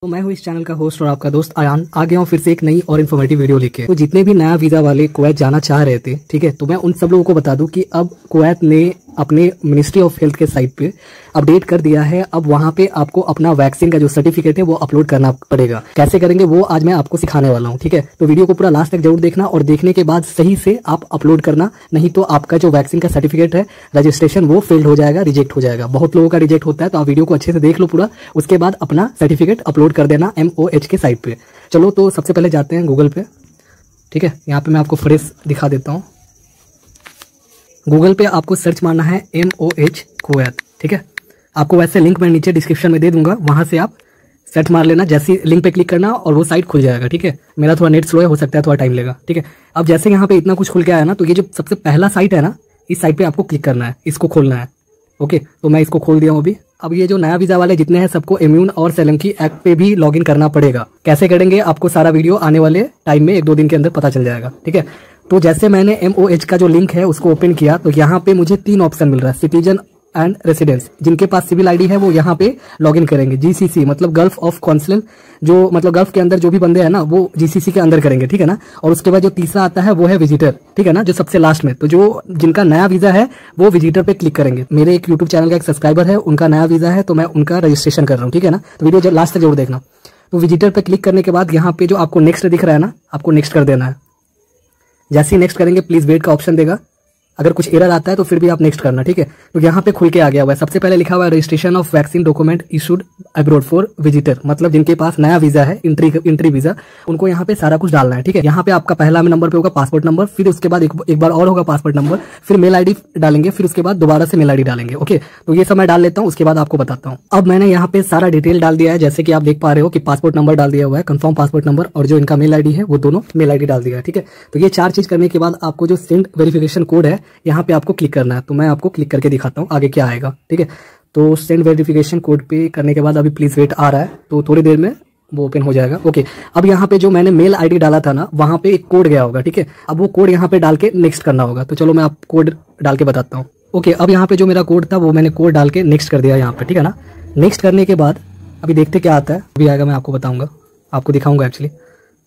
तो मैं हूँ इस चैनल का होस्ट और आपका दोस्त आयान आ गया हूँ फिर से एक नई और इन्फॉर्मेटिव वीडियो लेके। तो जितने भी नया वीजा वाले कुवैत जाना चाह रहे थे, ठीक है, तो मैं उन सब लोगों को बता दूं कि अब कुवैत ने अपने मिनिस्ट्री ऑफ हेल्थ के साइट पे अपडेट कर दिया है। अब वहां पे आपको अपना वैक्सीन का जो सर्टिफिकेट है वो अपलोड करना पड़ेगा। कैसे करेंगे वो आज मैं आपको सिखाने वाला हूँ, ठीक है। तो वीडियो को पूरा लास्ट तक जरूर देखना और देखने के बाद सही से आप अपलोड करना, नहीं तो आपका जो वैक्सीन का सर्टिफिकेट है रजिस्ट्रेशन वो फेल्ड हो जाएगा, रिजेक्ट हो जाएगा। बहुत लोगों का रिजेक्ट होता है, तो आप वीडियो को अच्छे से देख लो पूरा, उसके बाद अपना सर्टिफिकेट अपलोड कर देना MOH के साइट पे। चलो तो सबसे पहले जाते हैं गूगल पे, ठीक है। यहाँ पे मैं आपको फ्रेश दिखा देता हूँ। गूगल पे आपको सर्च मारना है MOH कुवैत, ठीक है। आपको वैसे लिंक मैं नीचे डिस्क्रिप्शन में दे दूंगा, वहां से आप सर्च मार लेना। जैसे लिंक पे क्लिक करना और वो साइट खुल जाएगा, ठीक है। मेरा थोड़ा नेट स्लो है, हो सकता है थोड़ा टाइम लेगा, ठीक है। अब जैसे यहाँ पे इतना कुछ खुल के आया ना, तो ये जो सबसे पहला साइट है ना, इस साइट पे आपको क्लिक करना है, इसको खोलना है, ओके। तो मैं इसको खोल दिया हूँ अभी। अब ये जो नया वीजा वाले जितने हैं सबको इम्यून और सोलंकी एक्ट पे भी लॉगिन करना पड़ेगा। कैसे करेंगे आपको सारा वीडियो आने वाले टाइम में 1-2 दिन के अंदर पता चल जाएगा, ठीक है। तो जैसे मैंने MOH का जो लिंक है उसको ओपन किया, तो यहाँ पे मुझे 3 ऑप्शन मिल रहा है, सिटीजन एंड रेसिडेंस। जिनके पास सिविल आईडी है वो यहाँ पे लॉगिन करेंगे। GCC मतलब गल्फ ऑफ कॉन्सिल, जो मतलब गल्फ के अंदर जो भी बंदे हैं ना वो GCC के अंदर करेंगे, ठीक है ना। और उसके बाद जो तीसरा आता है वो है विजिटर, ठीक है ना, जो सबसे लास्ट में। तो जो जिनका नया वीजा है वो विजिटर पे क्लिक करेंगे। मेरे एक यूट्यूब चैनल का एक सब्सक्राइबर है, उनका नया वीजा है, तो मैं उनका रजिस्ट्रेशन कर रहा हूँ, ठीक है ना। तो वीडियो लास्ट तक जरूर देखना। तो विजिटर पे क्लिक करने के बाद यहाँ पे जो आपको नेक्स्ट दिख रहा है ना, आपको नेक्स्ट कर देना है। जैसे ही नेक्स्ट करेंगे प्लीज वेट का ऑप्शन देगा। अगर कुछ एरर आता है तो फिर भी आप नेक्स्ट करना, ठीक है। तो यहाँ पे खुल के आ गया हुआ है। सबसे पहले लिखा हुआ है registration of vaccine document issued abroad for visitor, मतलब जिनके पास नया वीजा है, इंट्री वीजा, उनको यहाँ पे सारा कुछ डालना है, ठीक है। यहाँ पे आपका पहला नंबर पे होगा पासपोर्ट नंबर, फिर उसके बाद एक बार और होगा पासपोर्ट नंबर, फिर मेल आईडी डालेंगे, फिर उसके बाद दोबारा से मेल आईडी डालेंगे, ओके। तो ये सब मैं डाल लेता हूँ, उसके बाद आपको बताता हूँ। अब मैंने यहाँ पे सारा डिटेल डाल दिया है, जैसे कि आप देख पा रहे हो कि पासपोर्ट नंबर डाल दिया हुआ है, कंफर्म पासपोर्ट नंबर, और जो इनका मेल आईडी है वो दोनों मेल आईडी डाल दिया है, ठीक है। तो ये 4 चीज करने के बाद आपको जो सेंड वेरिफिकेशन कोड है यहाँ पे आपको क्लिक करना है। तो मैं आपको क्लिक करके दिखाता हूँ आगे क्या आएगा, ठीक है। तो सेंड वेरिफिकेशन कोड पे करने के बाद अभी प्लीज वेट आ रहा है, तो थोड़ी देर में वो ओपन हो जाएगा, ओके। अब यहाँ पे जो मैंने मेल आईडी डाला था ना, वहां पे एक कोड गया होगा, ठीक है। अब वो कोड यहाँ पे डाल के नेक्स्ट करना होगा। तो चलो मैं आप कोड डाल के बताता हूँ, ओके। अब यहाँ पे जो मेरा कोड था वो मैंने कोड डाल के नेक्स्ट कर दिया यहाँ पे, ठीक है ना। नेक्स्ट करने के बाद अभी देखते क्या आता है, अभी आएगा, मैं आपको बताऊंगा, आपको दिखाऊंगा एक्चुअली,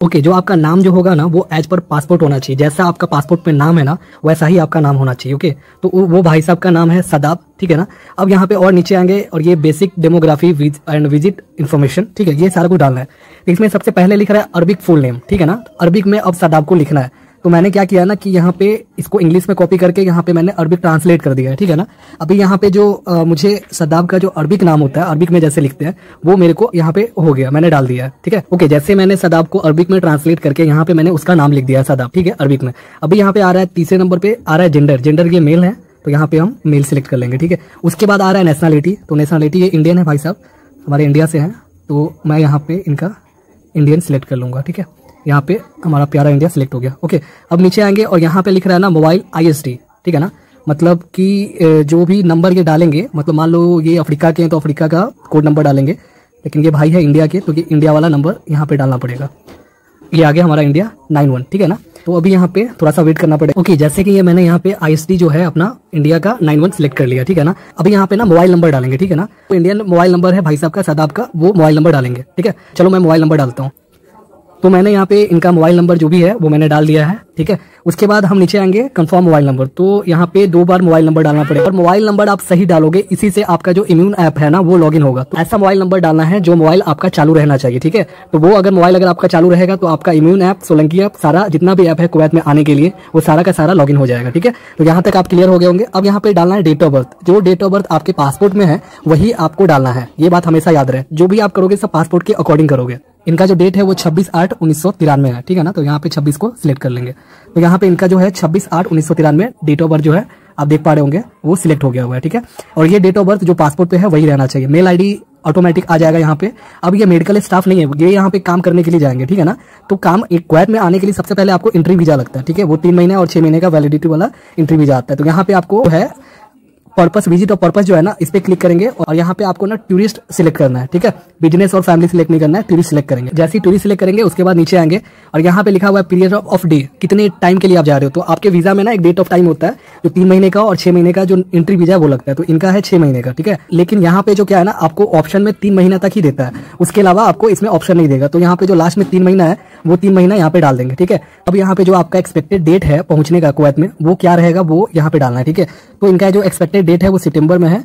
ओके। जो आपका नाम जो होगा ना वो एज पर पासपोर्ट होना चाहिए। जैसा आपका पासपोर्ट पे नाम है ना वैसा ही आपका नाम होना चाहिए, ओके। तो वो भाई साहब का नाम है सदाब, ठीक है ना। अब यहाँ पे और नीचे आएंगे और ये basic demography and visit information, ठीक है, ये सारा कुछ डालना है। इसमें सबसे पहले लिख रहा है अरबिक फुल नेम, ठीक है ना। अरबिक में अब सदाब को लिखना है। तो मैंने क्या किया ना कि यहाँ पे इसको इंग्लिश में कॉपी करके यहाँ पे मैंने अरबिक ट्रांसलेट कर दिया है, ठीक है ना। अभी यहाँ पे जो मुझे सदाब का जो अरबिक नाम होता है, अरबिक में जैसे लिखते हैं, वो मेरे को यहाँ पे हो गया, मैंने डाल दिया है, ठीक है, ओके। जैसे मैंने सदाब को अरबिक में ट्रांसलेट करके यहाँ पे मैंने उसका नाम लिख दिया है सदाब, ठीक है, अरबिक में। अभी यहाँ पे आ रहा है तीसरे नंबर पे आ रहा है जेंडर, जेंडर ये मेल है, तो यहाँ पे हम मेल सिलेक्ट कर लेंगे, ठीक है। उसके बाद आ रहा है नेशनलिटी, तो नेशनलिटी ये इंडियन है, भाई साहब हमारे इंडिया से हैं, तो मैं यहाँ पे इनका इंडियन सिलेक्ट कर लूंगा, ठीक है। यहाँ पे हमारा प्यारा इंडिया सिलेक्ट हो गया, ओके। अब नीचे आएंगे और यहाँ पे लिख रहा है ना मोबाइल ISD, ठीक है ना, मतलब कि जो भी नंबर ये डालेंगे, मतलब मान लो ये अफ्रीका के हैं तो अफ्रीका का कोड नंबर डालेंगे, लेकिन ये भाई है इंडिया के, तो ये इंडिया वाला नंबर यहाँ पे डालना पड़ेगा। ये आ गया हमारा इंडिया 91, ठीक है ना। तो अभी यहाँ पे थोड़ा सा वेट करना पड़ेगा, ओके। जैसे कि ये मैंने यहाँ पे ISD जो है अपना इंडिया का 91 सिलेक्ट कर लिया, ठीक है ना। अभी यहाँ पे ना मोबाइल नंबर डालेंगे, ठीक है ना। तो इंडियन मोबाइल नंबर है भाई साहब का सदाब का, वो मोबाइल नंबर डालेंगे, ठीक है। चलो मैं मोबाइल नंबर डालता हूँ। तो मैंने यहाँ पे इनका मोबाइल नंबर जो भी है वो मैंने डाल दिया है, ठीक है। उसके बाद हम नीचे आएंगे कंफर्म मोबाइल नंबर, तो यहाँ पे 2 बार मोबाइल नंबर डालना पड़ेगा और मोबाइल नंबर आप सही डालोगे, इसी से आपका जो इम्यून ऐप है ना वो लॉगिन होगा। तो ऐसा मोबाइल नंबर डालना है जो मोबाइल आपका चालू रहना चाहिए, ठीक है। तो वो अगर मोबाइल अगर आपका चालू रहेगा तो आपका इम्यून ऐप, सोलंकी ऐप, सारा जितना भी ऐप है कुवैत में आने के लिए वो सारा का सारा लॉगिन हो जाएगा, ठीक है। तो यहाँ तक आप क्लियर हो गए होंगे। अब यहाँ पे डालना है डेट ऑफ बर्थ, जो डेट ऑफ बर्थ आपके पासपोर्ट में है वही आपको डालना है, ये बात हमेशा याद रहे। जो भी आप करोगे सब पासपोर्ट के अकॉर्डिंग करोगे। इनका जो डेट है वो 26/8/1993 है, ठीक है ना। तो यहाँ पे 26 को सिलेक्ट कर लेंगे। तो यहाँ पे इनका जो है 26/8/1993 डेट ऑफ बर्थ जो है आप देख पा रहे होंगे वो सिलेक्ट हो गया हुआ है, ठीक है। और ये डेट ऑफ बर्थ जो पासपोर्ट पे है वही रहना चाहिए। मेल आईडी ऑटोमेटिक आ जाएगा यहाँ पे। अब ये मेडिकल स्टाफ नहीं है, ये यहाँ पे काम करने के लिए जाएंगे, ठीक है ना। तो काम एक कुवैत में आने के लिए सबसे पहले आपको एंट्री वीजा लगता है, ठीक है। वो 3 महीने और 6 महीने का वैलिडिटी वाला एंट्री वीजा आता है। तो यहाँ पे आपको है पर्पस विजिट और पर्पस जो है ना इस पे क्लिक करेंगे और यहाँ पे आपको ना टूरिस्ट सिलेक्ट करना है, ठीक है। बिजनेस और फैमिली सिलेक्ट नहीं करना है, टूरिस्ट सिलेक्ट करेंगे। जैसे ही टूरिस्ट सिलेक्ट करेंगे उसके बाद नीचे आएंगे और यहाँ पे लिखा हुआ है पीरियड ऑफ डे, कितने टाइम के लिए आप जा रहे हो। तो आपके वीजा में ना एक डेट ऑफ टाइम होता है जो 3 महीने का और 6 महीने का जो एंट्री वीजा है वो लगता है। तो इनका है 6 महीने का, ठीक है। लेकिन यहाँ पे जो क्या है ना, आपको ऑप्शन में 3 महीना तक ही देता है, उसके अलावा आपको इसमें ऑप्शन नहीं देगा। तो यहाँ पे जो लास्ट में 3 महीना है वो 3 महीना यहाँ पे डाल देंगे, ठीक है। अब यहाँ पे जो आपका एक्सपेक्टेड डेट है पहुंचने का कुवैत में वो क्या रहेगा वो यहाँ पे डालना है, ठीक है। तो इनका जो एक्सपेक्टेड डेट है वो सितंबर में है।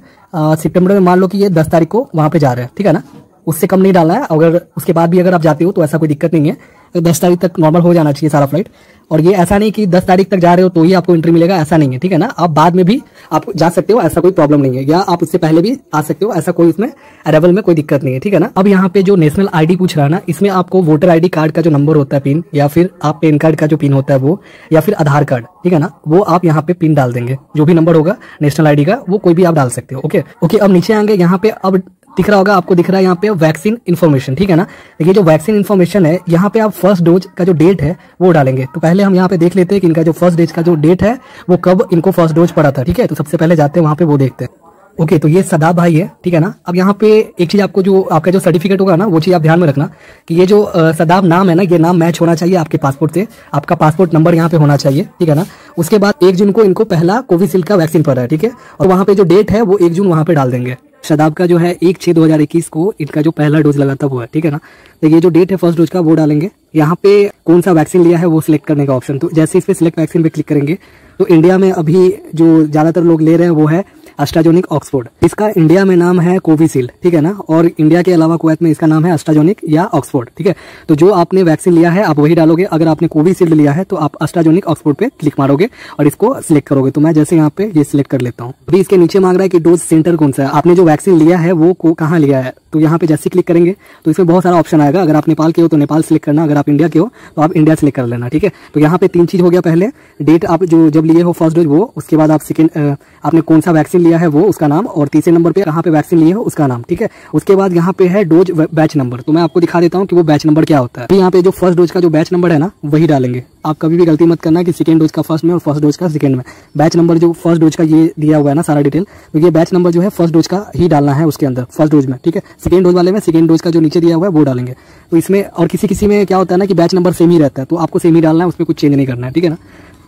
सितंबर में मान लो कि ये 10 तारीख को वहां पे जा रहे हैं, ठीक है ना। उससे कम नहीं डालना है। अगर उसके बाद भी अगर आप जाते हो तो ऐसा कोई दिक्कत नहीं है, तो 10 तारीख तक नॉर्मल हो जाना चाहिए सारा फ्लाइट। और ये ऐसा नहीं कि 10 तारीख तक जा रहे हो तो ही आपको एंट्री मिलेगा, ऐसा नहीं है, ठीक है ना। आप बाद में भी आप जा सकते हो, ऐसा कोई प्रॉब्लम नहीं है, या आप उससे पहले भी आ सकते हो, ऐसा कोई इसमें अराइवल में कोई दिक्कत नहीं है, ठीक है ना। अब यहाँ पे जो नेशनल आईडी पूछ रहा है ना, इसमें आपको वोटर आईडी कार्ड का जो नंबर होता है पिन, या फिर आप पैन कार्ड का जो पिन होता है वो, या फिर आधार कार्ड, ठीक है ना, वो आप यहाँ पे पिन डाल देंगे। जो भी नंबर होगा नेशनल आईडी का वो कोई भी आप डाल सकते हो। ओके। अब नीचे आएंगे, यहाँ पे अब दिख रहा होगा आपको, दिख रहा है यहाँ पे वैक्सीन इन्फॉर्मेशन, ठीक है ना। देखिए जो वैक्सीन इन्फॉर्मेशन है यहाँ पे आप फर्स्ट डोज का जो डेट है वो डालेंगे। तो पहले हम यहाँ पे देख लेते हैं कि इनका जो फर्स्ट डोज का जो डेट है वो कब इनको फर्स्ट डोज पड़ा था, ठीक है। तो सबसे पहले जाते हैं वहाँ पे, वो देखते हैं। ओके, तो ये सदाब भाई है, ठीक है ना। अब यहाँ पे एक चीज आपको, जो आपका जो सर्टिफिकेट होगा ना, वो चीज आप ध्यान में रखना कि ये जो सदाब नाम है ना, ये नाम मैच होना चाहिए आपके पासपोर्ट से। आपका पासपोर्ट नंबर यहाँ पे होना चाहिए, ठीक है ना। उसके बाद 1 जून को इनको पहला कोविशील्ड का वैक्सीन पड़ रहा है, ठीक है। और वहाँ पे जो डेट है वो 1 जून वहाँ पे डाल देंगे। शदाब का जो है 1/6/2021 को इनका जो पहला डोज लगा था वो है, ठीक है ना। तो ये जो डेट है फर्स्ट डोज का वो डालेंगे। यहाँ पे कौन सा वैक्सीन लिया है वो सिलेक्ट करने का ऑप्शन, तो जैसे इस पे सिलेक्ट वैक्सीन पे क्लिक करेंगे तो इंडिया में अभी जो ज्यादातर लोग ले रहे हैं वो है एस्ट्राजेनेका ऑक्सफोर्ड। इसका इंडिया में नाम है कोविशील्ड, ठीक है ना। और इंडिया के अलावा कुवैत में इसका नाम है एस्ट्राजेनेका या ऑक्सफोर्ड, ठीक है। तो जो आपने वैक्सीन लिया है आप वही डालोगे। अगर आपने कोविशील्ड लिया है तो आप एस्ट्राजेनेका ऑक्सफोर्ड पे क्लिक मारोगे और इसको सिलेक्ट करोगे। तो मैं जैसे यहाँ पे ये सिलेक्ट कर लेता हूँ। अभी इसके नीचे मांग रहा है कि डोज सेंटर कौन सा है, आपने जो वैक्सीन लिया है वो कहाँ लिया है। तो यहाँ पे जैसे क्लिक करेंगे तो इसमें बहुत सारा ऑप्शन आएगा। अगर आप नेपाल के हो तो नेपाल सिलेक्ट करना, अगर आप इंडिया के हो तो आप इंडिया सिलेक्ट कर लेना, ठीक है। तो यहाँ पे 3 चीज हो गया। पहले डेट आप जो जब लिए हो फर्स्ट डोज वो, उसके बाद आप सेकंड आपने कौन सा वैक्सीन लिया है वो, उसका नाम, और तीसरे नंबर पे कहाँ पे वैक्सीन लिए हो उसका नाम, ठीक है। उसके बाद यहाँ पे है डोज बैच नंबर। तो मैं आपको दिखा देता हूँ कि वो बैच नंबर क्या होता है। तो यहाँ पे जो फर्स्ट डोज का जो बैच नंबर है ना वही डालेंगे। आप कभी भी गलती मत करना कि सेकंड डोज का फर्स्ट में और फर्स्ट डोज का सेकंड में। बैच नंबर जो फर्स्ट डोज का ये दिया हुआ है ना सारा डिटेल, तो ये बैच नंबर जो है फर्स्ट डोज का ही डालना है उसके अंदर, फर्स्ट डोज में, ठीक है। सेकंड डोज वाले में सेकंड डोज का जो नीचे दिया हुआ है वो डालेंगे। तो इसमें और किसी में क्या होता है ना कि बैच नंबर सेम ही रहता है, तो आपको सेम ही डालना है, उसमें कुछ चेंज नहीं करना है, ठीक है ना।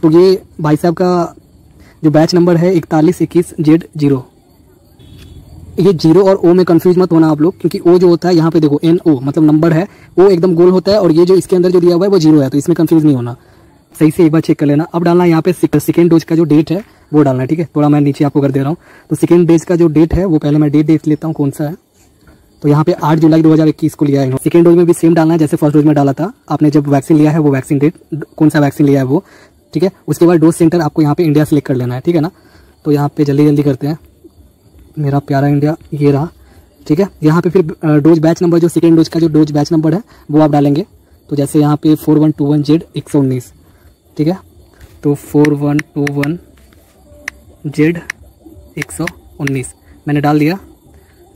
तो ये भाई साहब का जो बैच नंबर है 4121Z0, ये 0 और O में कंफ्यूज मत होना आप लोग, क्योंकि O जो होता है यहाँ पे देखो NO मतलब नंबर है, O एकदम गोल होता है, और ये जो इसके अंदर जो दिया हुआ है वो 0 है, तो इसमें कंफ्यूज नहीं होना। सही से एक बार चेक कर लेना। अब डालना है यहाँ पे सेकंड डोज का जो डेट है वो डालना है, ठीक है। थोड़ा मैं नीचे आपको कर दे रहा हूँ। तो सेकंड डोज का जो डेट है वो पहले मैं डेट देख लेता हूँ कौन सा है। तो यहाँ पे 8 जुलाई 2021 को लिया है। सेकंड डोज में भी सेम डालना है जैसे फर्स्ट डोज में डाला था। आपने जब वैक्सीन लिया है वो वैक्सीन डेट, कौन सा वैक्सीन लिया है वो, ठीक है। उसके बाद डोज सेंटर आपको यहाँ पे इंडिया सेलेक्ट कर लेना है, ठीक है ना। तो यहाँ पे जल्दी करते हैं, मेरा प्यारा इंडिया ये रहा, ठीक है। यहाँ पे फिर डोज बैच नंबर जो सेकेंड डोज का जो डोज बैच नंबर है वो आप डालेंगे। तो जैसे यहाँ पे 4121Z119, ठीक है। तो 4121Z119 मैंने डाल दिया।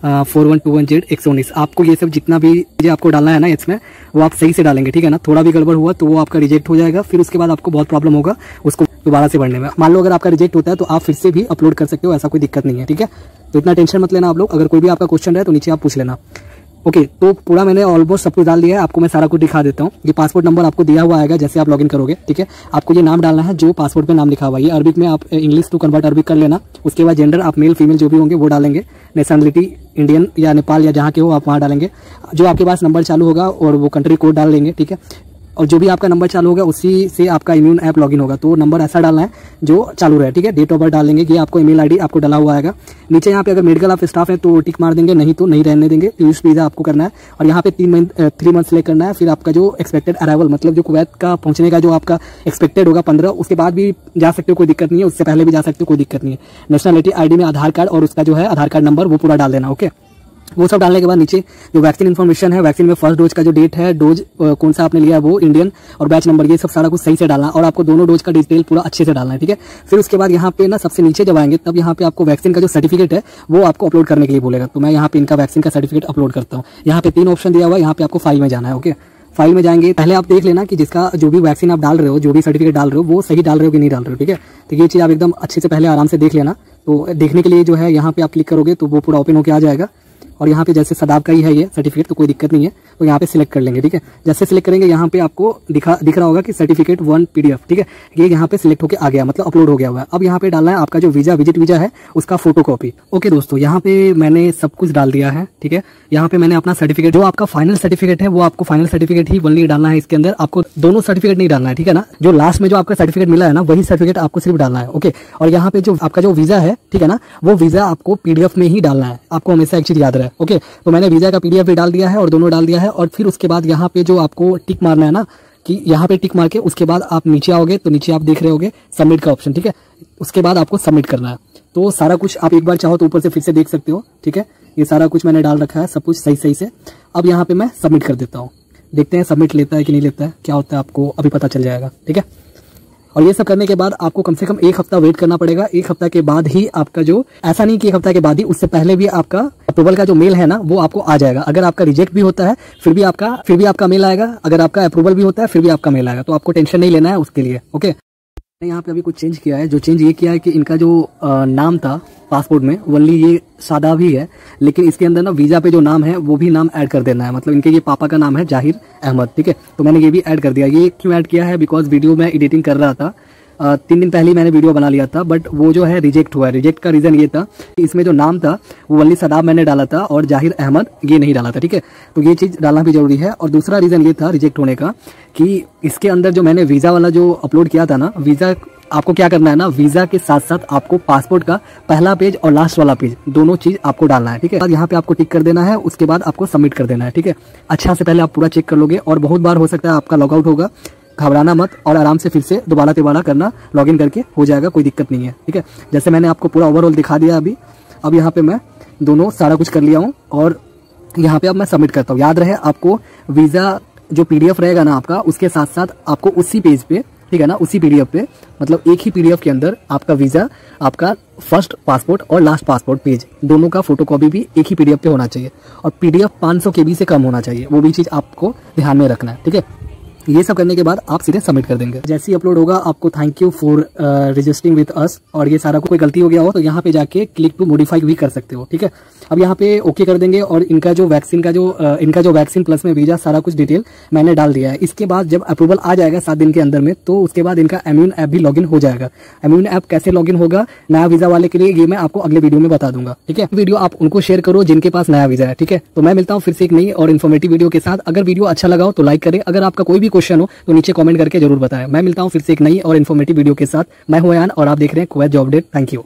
4121Z119 आपको ये सब जितना भी चीज़ें आपको डालना है ना इसमें, वो आप सही से डालेंगे, ठीक है ना। थोड़ा भी गड़बड़ हुआ तो वो आपका रिजेक्ट हो जाएगा, फिर उसके बाद आपको बहुत प्रॉब्लम होगा उसको दोबारा से भरने में। मान लो अगर आपका रिजेक्ट होता है तो आप फिर से भी अपलोड कर सकते हो, ऐसा कोई दिक्कत नहीं है, ठीक है। तो इतना टेंशन मत लेना आप लोग। अगर कोई भी आपका क्वेश्चन रहे तो नीचे आप पूछ लेना। ओके, तो पूरा मैंने ऑलमोस्ट सब कुछ डाल दिया है। आपको मैं सारा कुछ दिखा देता हूँ। ये पासपोर्ट नंबर आपको दिया हुआ आएगा जैसे आप लॉगिन करोगे, ठीक है। आपको ये नाम डालना है जो पासपोर्ट पे नाम लिखा हुआ है। ये अरबिक में आप इंग्लिश टू कन्वर्ट अरबिक कर लेना। उसके बाद जेंडर आप मेल फीमेल जो भी होंगे वो डालेंगे। नेशनलिटी इंडियन या नेपाल या जहाँ के हो आप वहाँ डालेंगे। जो आपके पास नंबर चालू होगा और वो कंट्री कोड डाल लेंगे, ठीक है। और जो भी आपका नंबर चालू होगा उसी से आपका इम्यून ऐप लॉगिन होगा। तो नंबर ऐसा डालना है जो चालू रहे, ठीक है। डेट ऑफ बर्थ डालेंगे, ये आपको ईमेल आईडी आपको डाला हुआ आएगा। नीचे यहाँ पे अगर मेडिकल ऑफ स्टाफ है तो टिक मार देंगे, नहीं तो नहीं रहने देंगे। टूरिस्ट वीजा आपको करना है और यहाँ पे 3 मंथ सेलेक्ट करना है। फिर आपका जो एक्सपेक्टेड अराइवल मतलब जो कुवैत का पहुंचने का जो आपका एक्सपेक्टेड होगा 15, उसके बाद भी जा सकते हो, कोई दिक्कत नहीं है। उससे पहले भी जा सकते हो, कोई दिक्कत नहीं है। नेशनलिटी आईडी में आधार कार्ड और उसका जो है आधार कार्ड नंबर वो पूरा डाल देना, ओके। वो सब डालने के बाद नीचे जो वैक्सीन इन्फॉर्मेशन है, वैक्सीन में फर्स्ट डोज का जो डेट है, डोज कौन सा आपने लिया वो, इंडियन और बैच नंबर, ये सब सारा कुछ सही से डालना और आपको दोनों डोज का डिटेल पूरा अच्छे से डालना है, ठीक है। फिर उसके बाद यहाँ पे ना सबसे नीचे जब आएंगे तब यहाँ पे आपको वैक्सीन का जो सर्टिफिकेट है वो आपको अपलोड करने के लिए बोलेगा। तो मैं यहाँ पे इनका वैक्सीन का सर्टिफिकेट अपलोड करता हूँ। यहाँ पे 3 ऑप्शन दिया हुआ है, यहाँ पे आपको फाइल में जाना है, ओके। फाइल में जाएंगे, पहले आप देख लेना कि जिसका जो भी वैक्सीन आप डाल रहे हो, जो भी सर्टिफिकेट डाल रहे हो वो सही डाल रहे हो कि नहीं डाल रहे हो, ठीक है। तो ये चीज़ आप एकदम अच्छे से पहले आराम से देख लेना। तो देखने के लिए जो है यहाँ पे आप क्लिक करोगे तो वो पूरा ओपन होकर आ जाएगा। और यहाँ पे जैसे सदाब का ही है ये सर्टिफिकेट, तो कोई दिक्कत नहीं है। तो यहाँ पे सिलेक्ट कर लेंगे, ठीक है। जैसे सिलेक्ट करेंगे यहाँ पे आपको दिख रहा होगा कि सर्टिफिकेट 1 PDF, ठीक है। ये यहाँ पे सिलेक्ट होकर आ गया, मतलब अपलोड हो गया हुआ है। अब यहाँ पे डालना है आपका जो वीजा, विजिट वीजा है उसका फोटो कॉपी। ओके दोस्तों, यहाँ पे मैंने सब कुछ डाल दिया है, ठीक है। यहाँ पे मैंने अपना सर्टिफिकेट, जो आपका फाइनल सर्टिफिकेट है वो आपको फाइनल सर्टिफिकेट ही ओनली डालना है। इसके अंदर आपको दोनों सर्टिफिकेट नहीं डालना है, ठीक है ना। जो लास्ट में जो आपका सर्टिफिकेट मिला है ना, वही सर्टिफिकेट आपको सिर्फ डालना है। ओके, और यहाँ पे जो आपका जो वीजा है, ठीक है ना, वो वीजा आपको PDF में ही डालना है। आपको हमेशा एक चीज याद रहे। ओके, तो मैंने वीजा का PDF भी डाल दिया है और दोनों डाल दिया है। और फिर उसके बाद यहाँ पे जो आपको टिक मारना है ना, कि यहाँ पे टिक मार के उसके बाद आप नीचे आओगे तो नीचे आप देख रहे होगे सबमिट का ऑप्शन, ठीक है। उसके बाद आपको सबमिट करना है। तो सारा कुछ आप एक बार चाहो तो ऊपर से फिर से देख सकते हो, ठीक है। ये सारा कुछ मैंने डाल रखा है, सब कुछ सही से। अब यहाँ पे मैं सबमिट कर देता हूँ, देखते हैं सबमिट लेता है कि नहीं लेता है, क्या होता है आपको अभी पता चल जाएगा, ठीक है। और ये सब करने के बाद आपको कम से कम 1 हफ्ता वेट करना पड़ेगा। 1 हफ्ता के बाद ही आपका जो, ऐसा नहीं कि 1 हफ्ता के बाद ही, उससे पहले भी आपका अप्रूवल का जो मेल है ना वो आपको आ जाएगा। अगर आपका रिजेक्ट भी होता है फिर भी आपका मेल आएगा। अगर आपका अप्रूवल भी होता है फिर भी आपका मेल आएगा। तो आपको टेंशन नहीं लेना है उसके लिए। ओके, मैंने यहाँ पे अभी कुछ चेंज किया है। जो चेंज ये किया है कि इनका जो नाम था पासपोर्ट में ओनली ये शादाब ही है, लेकिन इसके अंदर ना वीजा पे जो नाम है वो भी नाम ऐड कर देना है। मतलब इनके ये पापा का नाम है जाहिर अहमद, ठीक है। तो मैंने ये भी ऐड कर दिया। ये क्यों ऐड किया है, बिकॉज वीडियो में एडिटिंग कर रहा था, 3 दिन पहले ही मैंने वीडियो बना लिया था, बट वो जो है रिजेक्ट हुआ है। रिजेक्ट का रीजन ये था कि इसमें जो नाम था वो वली सदाब मैंने डाला था और जाहिर अहमद ये नहीं डाला था, ठीक है। तो ये चीज डालना भी जरूरी है। और दूसरा रीजन ये था रिजेक्ट होने का कि इसके अंदर जो मैंने वीजा वाला जो अपलोड किया था ना, वीजा आपको क्या करना है ना, वीजा के साथ साथ आपको पासपोर्ट का पहला पेज और लास्ट वाला पेज दोनों चीज आपको डालना है, ठीक है। यहाँ पे आपको टिक कर देना है, उसके बाद आपको सबमिट कर देना है, ठीक है। अच्छा से पहले आप पूरा चेक कर लोगे और बहुत बार हो सकता है आपका लॉगआउट होगा, घबराना मत और आराम से फिर से दोबारा तिबारा करना, लॉगिन करके हो जाएगा, कोई दिक्कत नहीं है, ठीक है। जैसे मैंने आपको पूरा ओवरऑल दिखा दिया अभी। अब यहाँ पे मैं दोनों सारा कुछ कर लिया हूँ और यहाँ पे अब मैं सबमिट करता हूँ। याद रहे आपको वीजा जो PDF रहेगा ना आपका, उसके साथ साथ आपको उसी पेज पे, ठीक है ना, उसी PDF पे, मतलब एक ही PDF के अंदर आपका वीजा, आपका फर्स्ट पासपोर्ट और लास्ट पासपोर्ट पेज दोनों का फोटोकॉपी भी एक ही PDF पे होना चाहिए और PDF 500 KB से कम होना चाहिए। वो भी चीज आपको ध्यान में रखना है, ठीक है। ये सब करने के बाद आप सीधे सबमिट कर देंगे। जैसे ही अपलोड होगा आपको thank you for registering with us, और ये सारा कोई गलती हो गया हो तो यहाँ पे जाके क्लिक टू मॉडिफाई भी कर सकते हो, ठीक है। अब यहाँ पे ओके कर देंगे और इनका जो वैक्सीन प्लस में वीजा सारा कुछ डिटेल मैंने डाल दिया है। इसके बाद जब अप्रूवल आ जाएगा 7 दिन के अंदर में, तो उसके बाद इनका इम्यून ऐप भी लॉगिन हो जाएगा। इम्यून ऐप कैसे लॉगिन होगा नया वीजा वाले के लिए, ये मैं आपको अगले वीडियो में बता दूंगा, ठीक है। वीडियो आप उनको शेयर करो जिनके पास नया वीजा है, ठीक है। तो मैं मिलता हूँ फिर से एक नई और इन्फॉर्मेटिव वीडियो के साथ। अगर वीडियो अच्छा लगा हो तो लाइक करें, अगर आपका कोई भी क्वेश्चन हो तो नीचे कमेंट करके जरूर बताएं। मैं मिलता हूं फिर से एक नई और इन्फॉर्मेटिव वीडियो के साथ। मैं हूं अयान और आप देख रहे हैं Kuwait job update. Thank you.